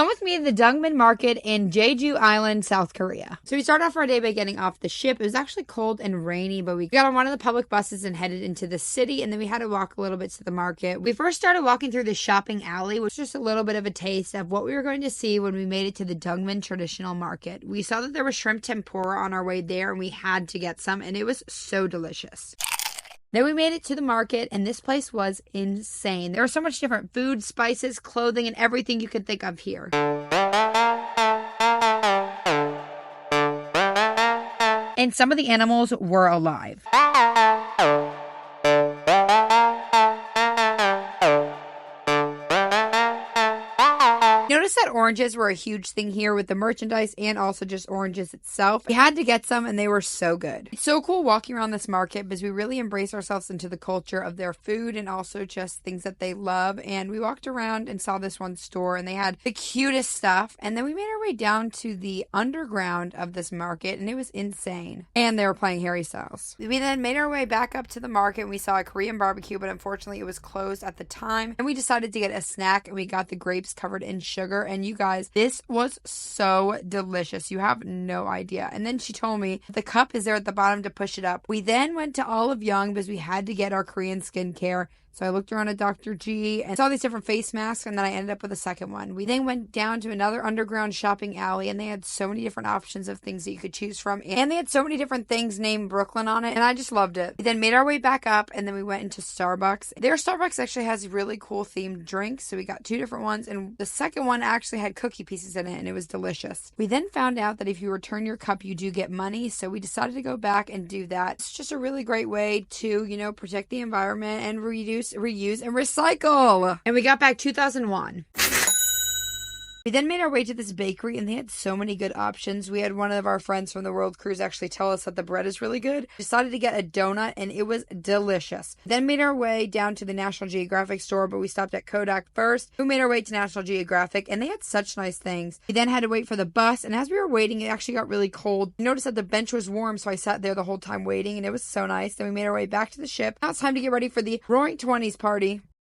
Come with me to the Dongmun Market in Jeju Island, South Korea. So we started off our day by getting off the ship. It was actually cold and rainy, but we got on one of the public buses and headed into the city, and then we had to walk a little bit to the market. We first started walking through the shopping alley, which was just a little bit of a taste of what we were going to see when we made it to the Dongmun Traditional Market. We saw that there was shrimp tempura on our way there, and we had to get some, and it was so delicious. Then we made it to the market, and this place was insane. There was so much different food, spices, clothing, and everything you could think of here. And some of the animals were alive. Notice that oranges were a huge thing here with the merchandise and also just oranges itself. We had to get some and they were so good. It's so cool walking around this market because we really embrace ourselves into the culture of their food and also just things that they love. And we walked around and saw this one store and they had the cutest stuff. And then we made our way down to the underground of this market and it was insane. And they were playing Harry Styles. We then made our way back up to the market and we saw a Korean barbecue, but unfortunately it was closed at the time. And we decided to get a snack and we got the grapes covered in sugar. And you guys, this was so delicious. You have no idea. And then she told me the cup is there at the bottom to push it up. We then went to Olive Young because we had to get our Korean skincare. So I looked around at Dr. G and saw these different face masks, and then I ended up with a second one. We then went down to another underground shopping alley, and they had so many different options of things that you could choose from. And they had so many different things named Brooklyn on it, and I just loved it. We then made our way back up, and then we went into Starbucks. Their Starbucks actually has really cool themed drinks, so we got 2 different ones, and the second one actually had cookie pieces in it, and it was delicious. We then found out that if you return your cup, you do get money, so we decided to go back and do that. It's just a really great way to, protect the environment and reuse, and recycle. And we got back 2001. We then made our way to this bakery and they had so many good options. We had one of our friends from the World Cruise actually tell us that the bread is really good. We decided to get a donut and it was delicious. Then made our way down to the National Geographic store, but we stopped at Kodak first. We made our way to National Geographic and they had such nice things. We then had to wait for the bus, and as we were waiting, it actually got really cold. I noticed that the bench was warm, so I sat there the whole time waiting and it was so nice. Then we made our way back to the ship. Now it's time to get ready for the Roaring 20s party.